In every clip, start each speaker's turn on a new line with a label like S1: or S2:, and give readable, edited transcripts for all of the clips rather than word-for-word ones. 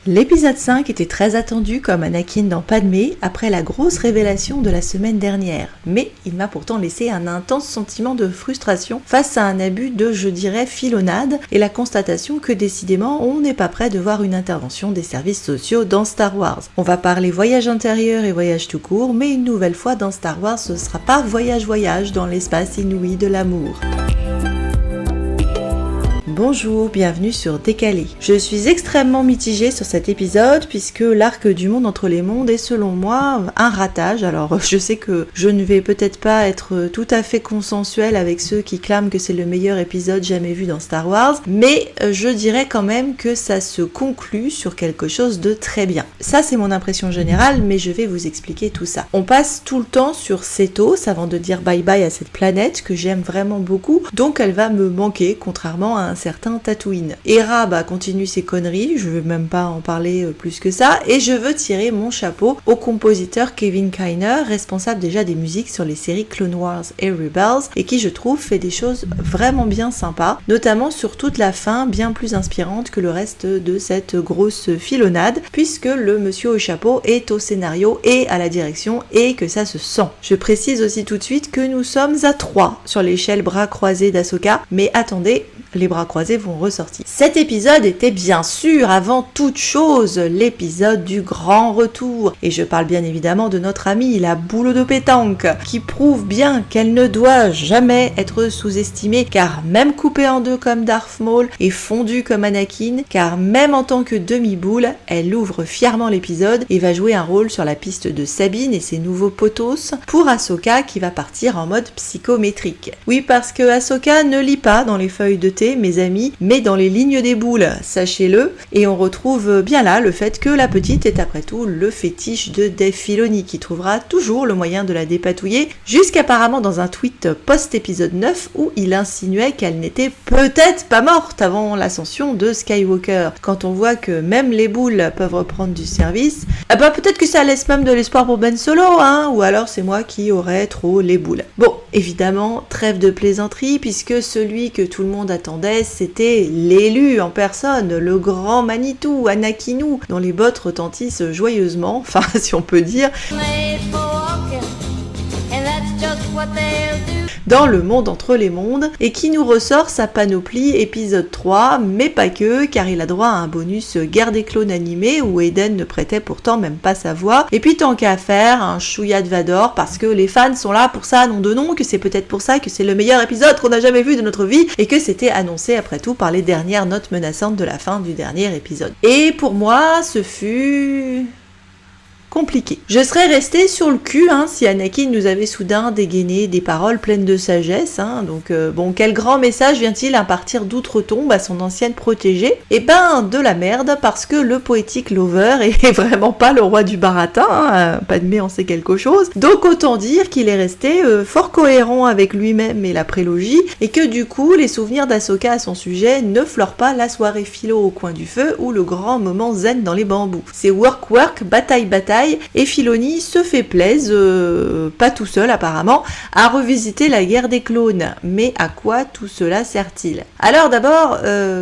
S1: L'épisode 5 était très attendu comme Anakin dans Padmé après la grosse révélation de la semaine dernière, mais il m'a pourtant laissé un intense sentiment de frustration face à un abus de, je dirais, filonnade et la constatation que décidément on n'est pas prêt de voir une intervention des services sociaux dans Star Wars. On va parler voyage intérieur et voyage tout court, mais une nouvelle fois dans Star Wars ce sera pas voyage dans l'espace inouï de l'amour. Bonjour, bienvenue sur Décalé. Je suis extrêmement mitigée sur cet épisode puisque l'arc du monde entre les mondes est selon moi un ratage. Alors je sais que je ne vais peut-être pas être tout à fait consensuelle avec ceux qui clament que c'est le meilleur épisode jamais vu dans Star Wars, mais je dirais quand même que ça se conclut sur quelque chose de très bien. Ça c'est mon impression générale, mais je vais vous expliquer tout ça. On passe tout le temps sur Setos avant de dire bye bye à cette planète que j'aime vraiment beaucoup, donc elle va me manquer contrairement à un certain Tatooine. Hera continue ses conneries, je veux même pas en parler plus que ça, et je veux tirer mon chapeau au compositeur Kevin Kiner, responsable déjà des musiques sur les séries Clone Wars et Rebels, et qui je trouve fait des choses vraiment bien sympas, notamment sur toute la fin, bien plus inspirante que le reste de cette grosse filonnade, puisque le monsieur au chapeau est au scénario et à la direction, et que ça se sent. Je précise aussi tout de suite que nous sommes à 3 sur l'échelle bras croisés d'Ahsoka, mais attendez, les bras croisés vont ressortir. Cet épisode était bien sûr, avant toute chose, l'épisode du grand retour. Et je parle bien évidemment de notre amie, la boule de pétanque, qui prouve bien qu'elle ne doit jamais être sous-estimée, car même coupée en deux comme Darth Maul et fondue comme Anakin, car même en tant que demi-boule, elle ouvre fièrement l'épisode et va jouer un rôle sur la piste de Sabine et ses nouveaux potos pour Ahsoka qui va partir en mode psychométrique. Oui, parce que Ahsoka ne lit pas dans les feuilles de thé, mes amis, mais dans les lignes des boules, sachez-le, et on retrouve bien là le fait que la petite est après tout le fétiche de Dave Filoni, qui trouvera toujours le moyen de la dépatouiller, jusqu'apparemment dans un tweet post-épisode 9 où il insinuait qu'elle n'était peut-être pas morte avant l'ascension de Skywalker. Quand on voit que même les boules peuvent reprendre du service, peut-être que ça laisse même de l'espoir pour Ben Solo, ou alors c'est moi qui aurais trop les boules. Bon, évidemment, trêve de plaisanterie, puisque celui que tout le monde attendait, c'était l'élu en personne, le grand Manitou, Anakinou, dont les bottes retentissent joyeusement, enfin si on peut dire, dans le monde entre les mondes, et qui nous ressort sa panoplie épisode 3, mais pas que, car il a droit à un bonus Guerre des clones animé, où Eden ne prêtait pourtant même pas sa voix, et puis tant qu'à faire, un chouïa de Vador, parce que les fans sont là pour ça, nom de nom, que c'est peut-être pour ça que c'est le meilleur épisode qu'on a jamais vu de notre vie, et que c'était annoncé après tout par les dernières notes menaçantes de la fin du dernier épisode. Et pour moi, ce fut compliqué. Je serais restée sur le cul si Anakin nous avait soudain dégainé des paroles pleines de sagesse. Donc quel grand message vient-il impartir d'outre-tombe à son ancienne protégée ? De la merde, parce que le poétique lover est vraiment pas le roi du baratin, Padmé en sait quelque chose. Donc autant dire qu'il est resté fort cohérent avec lui-même et la prélogie, et que du coup les souvenirs d'Ahsoka à son sujet ne fleurent pas la soirée philo au coin du feu ou le grand moment zen dans les bambous. C'est work, bataille, et Filoni se fait plaisir, pas tout seul apparemment, à revisiter la guerre des clones. Mais à quoi tout cela sert-il ? Alors d'abord,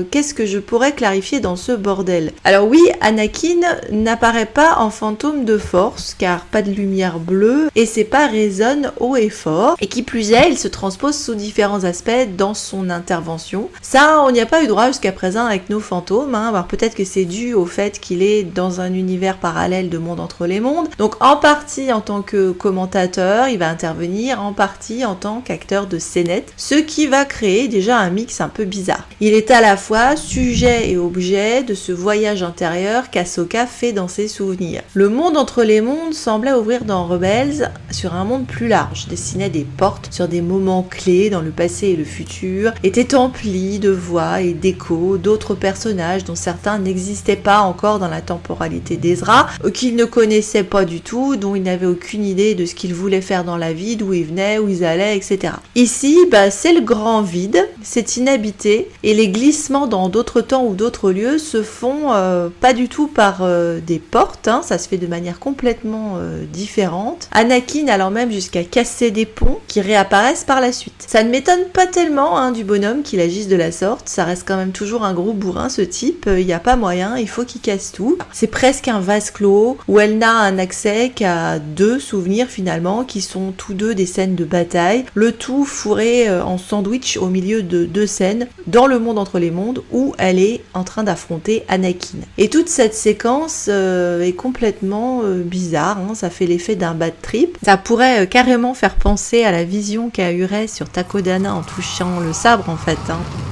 S1: qu'est-ce que je pourrais clarifier dans ce bordel ? Alors oui, Anakin n'apparaît pas en fantôme de force, car pas de lumière bleue, et ses pas résonnent haut et fort, et qui plus est, il se transpose sous différents aspects dans son intervention. Ça, on n'y a pas eu droit jusqu'à présent avec nos fantômes, alors peut-être que c'est dû au fait qu'il est dans un univers parallèle de monde entre les mondes. Donc en partie en tant que commentateur, il va intervenir, en partie en tant qu'acteur de scénette, ce qui va créer déjà un mix un peu bizarre. Il est à la fois sujet et objet de ce voyage intérieur qu'Ahsoka fait dans ses souvenirs. Le monde entre les mondes semblait ouvrir dans Rebels sur un monde plus large, dessinait des portes sur des moments clés dans le passé et le futur, était empli de voix et d'échos d'autres personnages dont certains n'existaient pas encore dans la temporalité d'Ezra, qu'il ne connaissait connaissait pas du tout, dont ils n'avaient aucune idée de ce qu'ils voulaient faire dans la vie, d'où ils venaient, où ils allaient, etc. Ici, c'est le grand vide, c'est inhabité, et les glissements dans d'autres temps ou d'autres lieux se font pas du tout par des portes, ça se fait de manière complètement différente. Anakin allant même jusqu'à casser des ponts qui réapparaissent par la suite. Ça ne m'étonne pas tellement du bonhomme qu'il agisse de la sorte, ça reste quand même toujours un gros bourrin ce type, il n'y a pas moyen, il faut qu'il casse tout. C'est presque un vase clos où elle n'a un accès qu'à 2 souvenirs finalement qui sont tous 2 des scènes de bataille, le tout fourré en sandwich au milieu de 2 scènes dans le monde entre les mondes où elle est en train d'affronter Anakin. Et toute cette séquence est complètement bizarre, ça fait l'effet d'un bad trip. Ça pourrait carrément faire penser à la vision qu'a eu Rey sur Takodana en touchant le sabre en fait.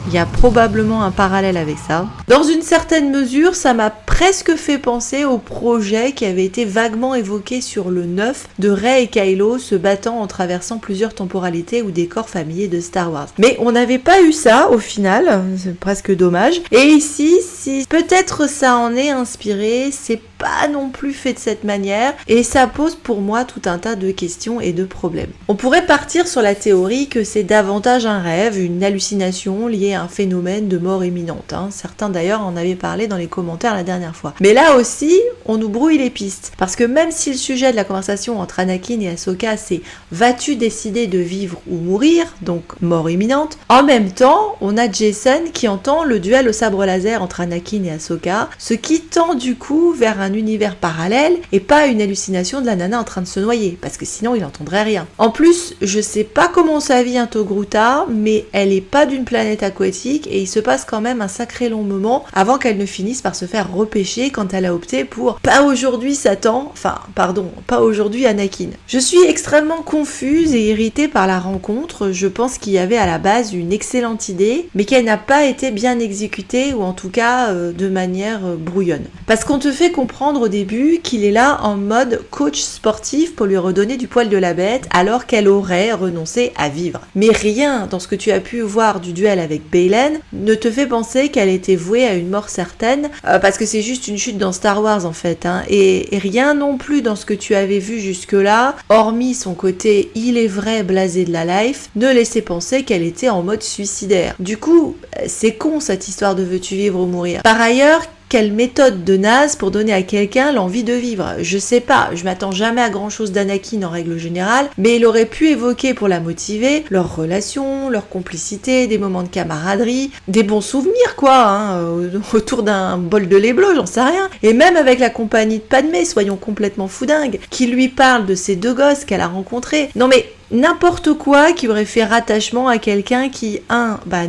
S1: Il y a probablement un parallèle avec ça. Dans une certaine mesure, ça m'a presque fait penser au projet qui avait été vaguement évoqué sur le 9 de Rey et Kylo se battant en traversant plusieurs temporalités ou décors familiers de Star Wars. Mais on n'avait pas eu ça au final, c'est presque dommage. Et ici, si peut-être ça en est inspiré, c'est pas non plus fait de cette manière et ça pose pour moi tout un tas de questions et de problèmes. On pourrait partir sur la théorie que c'est davantage un rêve, une hallucination liée à un phénomène de mort imminente. Certains d'ailleurs en avaient parlé dans les commentaires la dernière fois. Mais là aussi, on nous brouille les pistes parce que même si le sujet de la conversation entre Anakin et Ahsoka c'est vas-tu décider de vivre ou mourir, donc mort imminente, en même temps, on a Jacen qui entend le duel au sabre laser entre Anakin et Ahsoka, ce qui tend du coup vers un univers parallèle et pas une hallucination de la nana en train de se noyer, parce que sinon il n'entendrait rien. En plus, je sais pas comment ça vit un Togruta, mais elle est pas d'une planète aquatique et il se passe quand même un sacré long moment avant qu'elle ne finisse par se faire repêcher quand elle a opté pour pas aujourd'hui pas aujourd'hui Anakin. Je suis extrêmement confuse et irritée par la rencontre, je pense qu'il y avait à la base une excellente idée, mais qu'elle n'a pas été bien exécutée ou en tout cas de manière brouillonne. Parce qu'on te fait comprendre au début qu'il est là en mode coach sportif pour lui redonner du poil de la bête alors qu'elle aurait renoncé à vivre. Mais rien dans ce que tu as pu voir du duel avec Baylan ne te fait penser qu'elle était vouée à une mort certaine parce que c'est juste une chute dans Star Wars en fait. Et rien non plus dans ce que tu avais vu jusque-là, hormis son côté il est vrai blasé de la life, ne laissait penser qu'elle était en mode suicidaire. Du coup, c'est con cette histoire de veux-tu vivre ou mourir. Par ailleurs, quelle méthode de naze pour donner à quelqu'un l'envie de vivre. Je sais pas, je m'attends jamais à grand chose d'Anakin en règle générale, mais il aurait pu évoquer pour la motiver leur relation, leur complicité, des moments de camaraderie, des bons souvenirs autour d'un bol de lait bleu, j'en sais rien. Et même avec la compagnie de Padmé, soyons complètement foudingues, qui lui parle de ces 2 gosses qu'elle a rencontrés. Non mais n'importe quoi qui aurait fait rattachement à quelqu'un qui,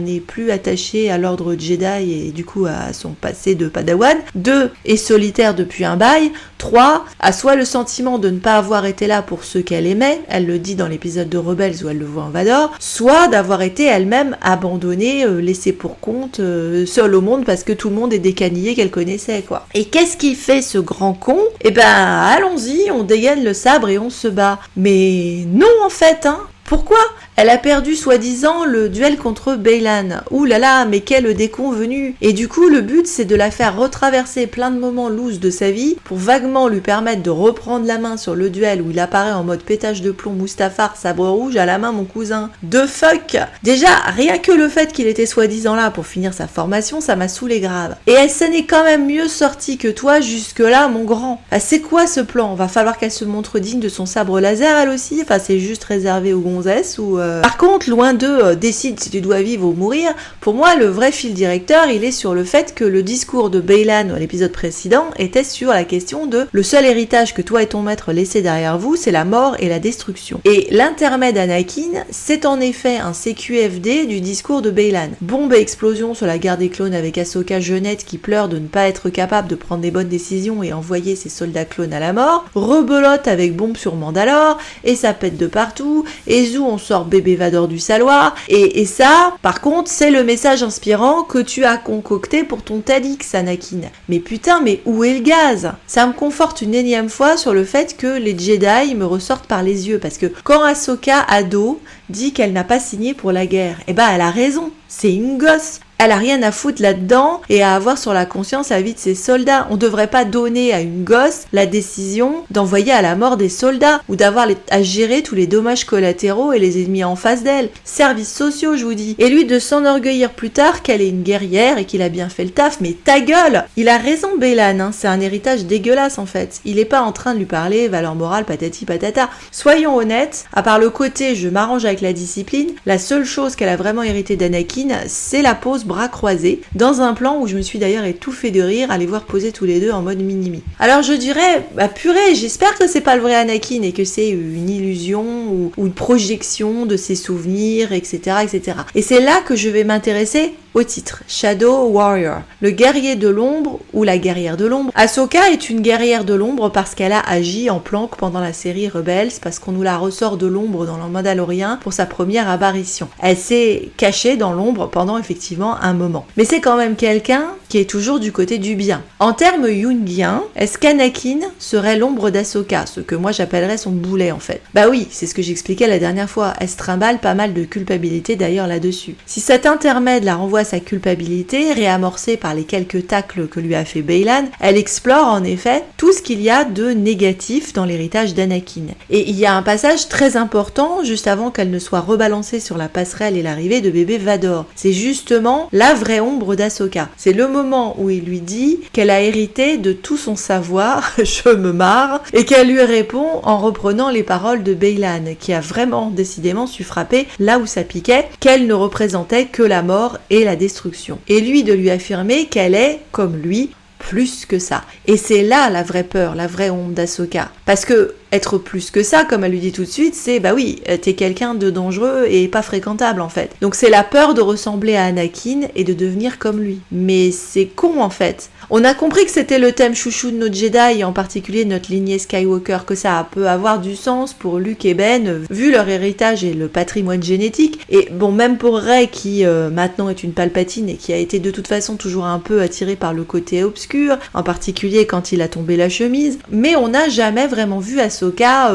S1: n'est plus attaché à l'ordre Jedi et du coup à son passé de Padawan, 2, est solitaire depuis un bail, 3, a soit le sentiment de ne pas avoir été là pour ceux qu'elle aimait, elle le dit dans l'épisode de Rebels où elle le voit en Vador, soit d'avoir été elle-même abandonnée, laissée pour compte, seule au monde parce que tout le monde est décanillé qu'elle connaissait, quoi. Et qu'est-ce qu'il fait ce grand con ? Allons-y, on dégaine le sabre et on se bat. Mais non en fait, Pourquoi ? Elle a perdu soi-disant le duel contre Baylan. Ouh là là, mais quel déconvenu. Et du coup, le but, c'est de la faire retraverser plein de moments loose de sa vie pour vaguement lui permettre de reprendre la main sur le duel où il apparaît en mode pétage de plomb Mustafar, sabre rouge, à la main mon cousin. De fuck. Déjà, rien que le fait qu'il était soi-disant là pour finir sa formation, ça m'a saoulé grave. Et elle s'en est quand même mieux sortie que toi jusque-là, mon grand. C'est quoi ce plan ? Va falloir qu'elle se montre digne de son sabre laser, elle aussi ? C'est juste réservé aux gonzesses ou... Par contre, loin de décide si tu dois vivre ou mourir, pour moi, le vrai fil directeur, il est sur le fait que le discours de Baylan à l'épisode précédent était sur la question de le seul héritage que toi et ton maître laissez derrière vous, c'est la mort et la destruction. Et l'intermède Anakin, c'est en effet un CQFD du discours de Baylan. Bombe et explosion sur la guerre des clones avec Ahsoka jeunette qui pleure de ne pas être capable de prendre des bonnes décisions et envoyer ses soldats clones à la mort, rebelote avec bombe sur Mandalore, et ça pète de partout, et zou on sort bébé Vador du saloir, et ça, par contre, c'est le message inspirant que tu as concocté pour ton TEDx, Anakin. Mais putain, mais où est le gaz ? Ça me conforte une énième fois sur le fait que les Jedi me ressortent par les yeux, parce que quand Ahsoka, ado, dit qu'elle n'a pas signé pour la guerre, elle a raison. C'est une gosse. Elle a rien à foutre là-dedans et à avoir sur la conscience la vie de ses soldats. On devrait pas donner à une gosse la décision d'envoyer à la mort des soldats ou d'avoir à gérer tous les dommages collatéraux et les ennemis en face d'elle. Services sociaux, je vous dis. Et lui de s'enorgueillir plus tard qu'elle est une guerrière et qu'il a bien fait le taf, mais ta gueule! Il a raison Baylan, hein, c'est un héritage dégueulasse en fait. Il est pas en train de lui parler valeur morale patati patata. Soyons honnêtes, à part le côté je m'arrange avec la discipline, la seule chose qu'elle a vraiment hérité d'Anakin, c'est la pose bras croisés, dans un plan où je me suis d'ailleurs étouffée de rire à les voir poser tous les deux en mode mini-mi. Alors je dirais, bah purée, j'espère que c'est pas le vrai Anakin et que c'est une illusion ou une projection de ses souvenirs, etc., etc. Et c'est là que je vais m'intéresser au titre, Shadow Warrior, le guerrier de l'ombre ou la guerrière de l'ombre. Ahsoka est une guerrière de l'ombre parce qu'elle a agi en planque pendant la série Rebels, parce qu'on nous la ressort de l'ombre dans le Mandalorien pour sa première apparition. Elle s'est cachée dans l'ombre pendant effectivement un moment. Mais c'est quand même quelqu'un qui est toujours du côté du bien. En termes jungiens, est-ce qu'Anakin serait l'ombre d'Ahsoka, ce que moi j'appellerais son boulet en fait? Bah oui, c'est ce que j'expliquais la dernière fois, elle se trimballe pas mal de culpabilité d'ailleurs là-dessus. Si cet intermède la renvoie à sa culpabilité, réamorcée par les quelques tacles que lui a fait Baylan, elle explore en effet tout ce qu'il y a de négatif dans l'héritage d'Anakin. Et il y a un passage très important juste avant qu'elle ne soit rebalancée sur la passerelle et l'arrivée de bébé Vador. C'est justement la vraie ombre d'Ahsoka. C'est le moment où il lui dit qu'elle a hérité de tout son savoir, je me marre, et qu'elle lui répond en reprenant les paroles de Baylan, qui a vraiment décidément su frapper là où ça piquait, qu'elle ne représentait que la mort et la destruction. Et lui de lui affirmer qu'elle est, comme lui, plus que ça. Et c'est là la vraie peur, la vraie ombre d'Ahsoka. Parce que être plus que ça, comme elle lui dit tout de suite, c'est bah oui, t'es quelqu'un de dangereux et pas fréquentable en fait. Donc c'est la peur de ressembler à Anakin et de devenir comme lui. Mais c'est con en fait. On a compris que c'était le thème chouchou de nos Jedi, et en particulier notre lignée Skywalker, que ça peut avoir du sens pour Luke et Ben, vu leur héritage et le patrimoine génétique. Et bon, même pour Rey, qui maintenant est une Palpatine et qui a été de toute façon toujours un peu attirée par le côté obscur, en particulier quand il a tombé la chemise. Mais on n'a jamais vraiment vu Ahsoka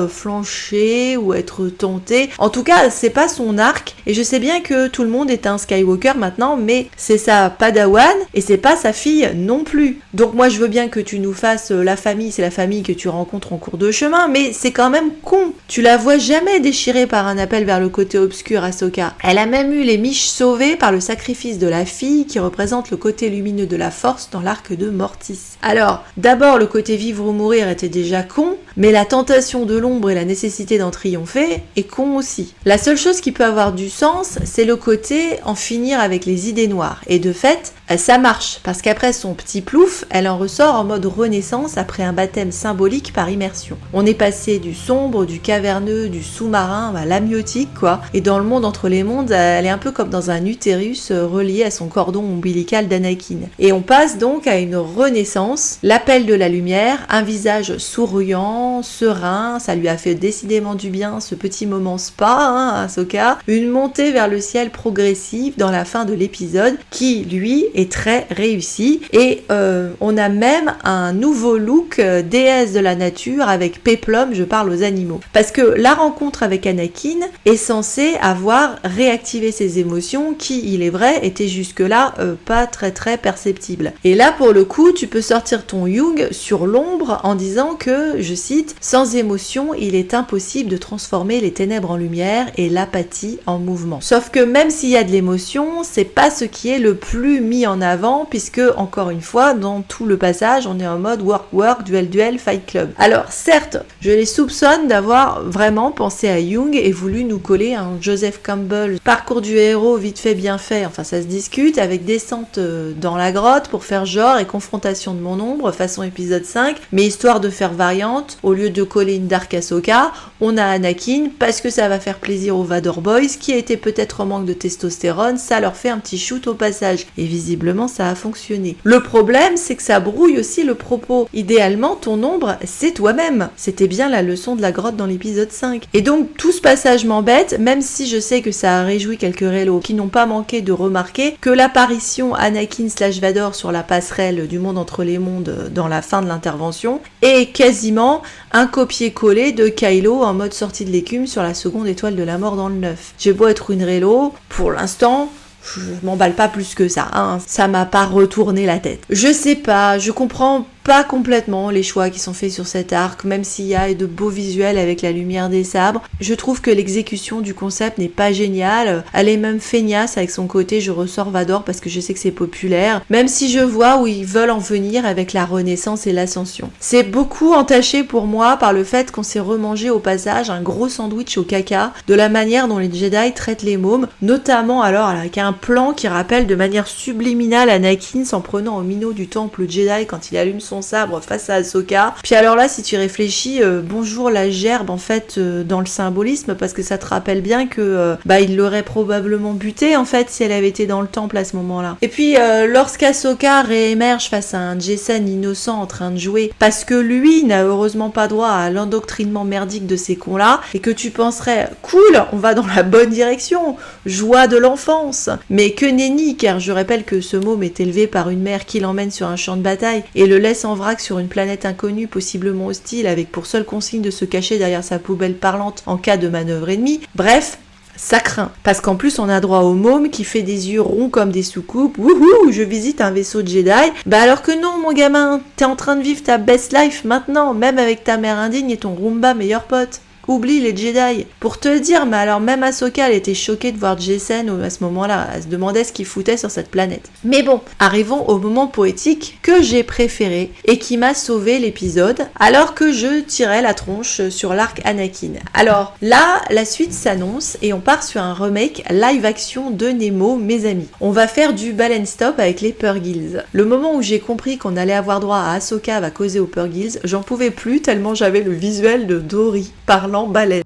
S1: flancher ou être tentée. En tout cas, c'est pas son arc. Et je sais bien que tout le monde est un Skywalker maintenant, mais c'est sa Padawan et c'est pas sa fille non plus. Donc moi je veux bien que tu nous fasses la famille, c'est la famille que tu rencontres en cours de chemin, mais c'est quand même con. Tu la vois jamais déchirée par un appel vers le côté obscur, Ahsoka. Elle a même eu les miches sauvées par le sacrifice de la fille qui représente le côté lumineux de la force dans l'arc de Mortis. Alors, d'abord le côté vivre ou mourir était déjà con, mais la tentation de l'ombre et la nécessité d'en triompher est con aussi. La seule chose qui peut avoir du sens, c'est le côté en finir avec les idées noires. Et de fait, ça marche, parce qu'après son petit plouf, elle en ressort en mode renaissance après un baptême symbolique par immersion. On est passé du sombre, du caverneux, du sous-marin à l'amniotique quoi, et dans le monde entre les mondes, elle est un peu comme dans un utérus relié à son cordon ombilical d'Anakin. Et on passe donc à une renaissance, l'appel de la lumière, un visage souriant, serein, ça lui a fait décidément du bien ce petit moment spa, hein, Ahsoka, une montée vers le ciel progressive dans la fin de l'épisode qui, lui, est très réussi. Et on a même un nouveau look déesse de la nature avec péplum, je parle aux animaux. Parce que la rencontre avec Anakin est censée avoir réactivé ses émotions qui, il est vrai, étaient jusque-là pas très très perceptibles. Et là, pour le coup, tu peux sortir ton Jung sur l'ombre en disant que, je cite, « Sans émotion, il est impossible de transformer les ténèbres en lumière et l'apathie en mouvement. » Sauf que même s'il y a de l'émotion, c'est pas ce qui est le plus mis en avant, puisque, encore une fois, dans tout le passage, on est en mode work, duel, fight club. Alors, certes, je les soupçonne d'avoir vraiment pensé à Jung et voulu nous coller un Joseph Campbell, parcours du héros vite fait, bien fait, enfin ça se discute, avec descente dans la grotte pour faire genre et confrontation de mon ombre, façon épisode 5, mais histoire de faire variante, au lieu de coller une Dark Ahsoka, on a Anakin, parce que ça va faire plaisir aux Vador Boys, qui étaient peut-être en manque de testostérone, ça leur fait un petit shoot au passage, et visiblement ça a fonctionné. Le problème, c'est que ça brouille aussi le propos. Idéalement, ton ombre, c'est toi-même. C'était bien la leçon de la grotte dans l'épisode 5. Et donc, tout ce passage m'embête, même si je sais que ça a réjoui quelques rélos qui n'ont pas manqué de remarquer que l'apparition Anakin/Vador sur la passerelle du monde entre les mondes dans la fin de l'intervention est quasiment un copier-coller de Kylo en mode sortie de l'écume sur la seconde étoile de la mort dans le 9. J'ai beau être une rélo, pour l'instant, je m'emballe pas plus que ça, hein. Ça m'a pas retourné la tête. Je sais pas, je comprends pas complètement les choix qui sont faits sur cet arc, même s'il y a de beaux visuels avec la lumière des sabres. Je trouve que l'exécution du concept n'est pas géniale. Elle est même feignasse avec son côté je ressors Vador parce que je sais que c'est populaire, même si je vois où ils veulent en venir avec la Renaissance et l'Ascension. C'est beaucoup entaché pour moi par le fait qu'on s'est remangé au passage un gros sandwich au caca de la manière dont les Jedi traitent les mômes, notamment alors avec un plan qui rappelle de manière subliminale Anakin s'en prenant au minot du temple Jedi quand il allume son sabre face à Ahsoka. Puis alors là, si tu réfléchis, bonjour la gerbe en fait dans le symbolisme, parce que ça te rappelle bien que il l'aurait probablement buté en fait si elle avait été dans le temple à ce moment-là. Et puis lorsqu'Ahsoka réémerge face à un Jacen innocent en train de jouer, parce que lui n'a heureusement pas droit à l'endoctrinement merdique de ces cons-là, et que tu penserais cool, on va dans la bonne direction, joie de l'enfance. Mais que nenni, car je rappelle que ce môme est élevé par une mère qui l'emmène sur un champ de bataille et le laisse en vrac sur une planète inconnue possiblement hostile avec pour seule consigne de se cacher derrière sa poubelle parlante en cas de manœuvre ennemie. Bref, ça craint. Parce qu'en plus, on a droit au môme qui fait des yeux ronds comme des soucoupes. Wouhou, je visite un vaisseau de Jedi. Alors que non, mon gamin, t'es en train de vivre ta best life maintenant, même avec ta mère indigne et ton Roomba meilleur pote. Oublie les Jedi. Pour te dire, mais alors même Ahsoka, elle était choquée de voir Jacen à ce moment-là. Elle se demandait ce qu'il foutait sur cette planète. Mais bon, arrivons au moment poétique que j'ai préféré et qui m'a sauvé l'épisode, alors que je tirais la tronche sur l'arc Anakin. Alors là, la suite s'annonce et on part sur un remake live-action de Nemo, mes amis. On va faire du ball and stop avec les Purrgils. Le moment où j'ai compris qu'on allait avoir droit à Ahsoka va causer aux Purrgils, j'en pouvais plus tellement j'avais le visuel de Dory parlant baleine.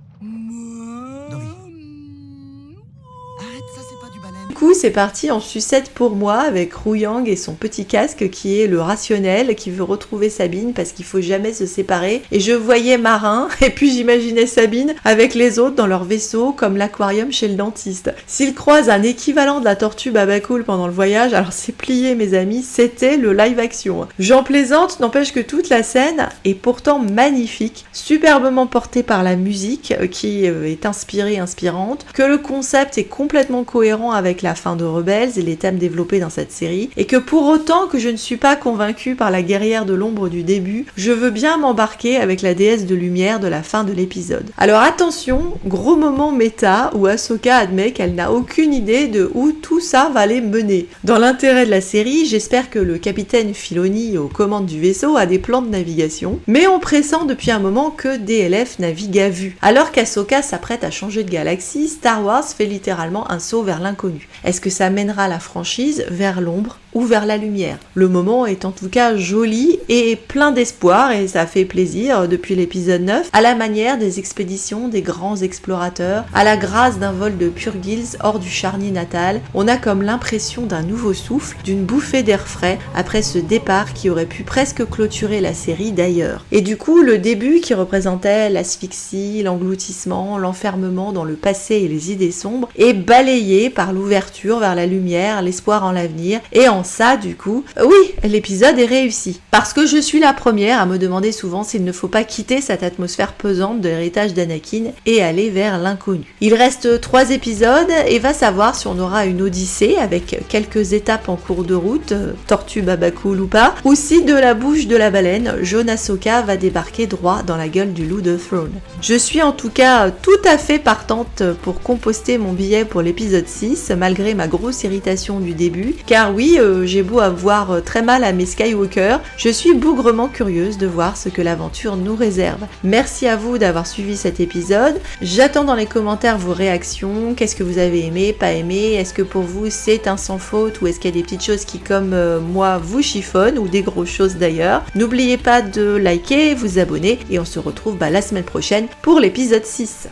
S1: Du coup, c'est parti en sucette pour moi avec Ruyang et son petit casque qui est le rationnel, qui veut retrouver Sabine parce qu'il faut jamais se séparer. Et je voyais Marin et puis j'imaginais Sabine avec les autres dans leur vaisseau comme l'aquarium chez le dentiste. S'ils croisent un équivalent de la tortue Babacool pendant le voyage, alors c'est plié mes amis, c'était le live action. J'en plaisante, n'empêche que toute la scène est pourtant magnifique, superbement portée par la musique qui est inspirante, que le concept est complètement cohérent avec la fin de Rebels et les thèmes développés dans cette série, et que pour autant que je ne suis pas convaincue par la guerrière de l'ombre du début, je veux bien m'embarquer avec la déesse de lumière de la fin de l'épisode. Alors attention, gros moment méta où Ahsoka admet qu'elle n'a aucune idée de où tout ça va les mener. Dans l'intérêt de la série, j'espère que le capitaine Filoni aux commandes du vaisseau a des plans de navigation, mais on pressent depuis un moment que DLF navigue à vue. Alors qu'Ahsoka s'apprête à changer de galaxie, Star Wars fait littéralement un saut vers l'inconnu. Est-ce que ça mènera la franchise vers l'ombre ou vers la lumière? Le moment est en tout cas joli et plein d'espoir et ça fait plaisir depuis l'épisode 9, à la manière des expéditions des grands explorateurs, à la grâce d'un vol de Purrgils hors du charnier natal. On a comme l'impression d'un nouveau souffle, d'une bouffée d'air frais après ce départ qui aurait pu presque clôturer la série d'ailleurs. Et du coup, le début qui représentait l'asphyxie, l'engloutissement, l'enfermement dans le passé et les idées sombres est balayé par l'ouverture vers la lumière, l'espoir en l'avenir, et en ça, du coup, oui, l'épisode est réussi. Parce que je suis la première à me demander souvent s'il ne faut pas quitter cette atmosphère pesante de l'héritage d'Anakin et aller vers l'inconnu. Il reste 3 épisodes et va savoir si on aura une odyssée avec quelques étapes en cours de route, tortue Babacool ou pas, ou si de la bouche de la baleine, Jon Ahsoka va débarquer droit dans la gueule du loup de Throne. Je suis en tout cas tout à fait partante pour composter mon billet pour l'épisode 6, malgré ma grosse irritation du début, car oui, j'ai beau avoir très mal à mes Skywalker, je suis bougrement curieuse de voir ce que l'aventure nous réserve. Merci à vous d'avoir suivi cet épisode, j'attends dans les commentaires vos réactions, qu'est-ce que vous avez aimé, pas aimé, est-ce que pour vous c'est un sans faute ou est-ce qu'il y a des petites choses qui comme moi vous chiffonnent ou des grosses choses d'ailleurs. N'oubliez pas de liker, vous abonner et on se retrouve la semaine prochaine pour l'épisode 6.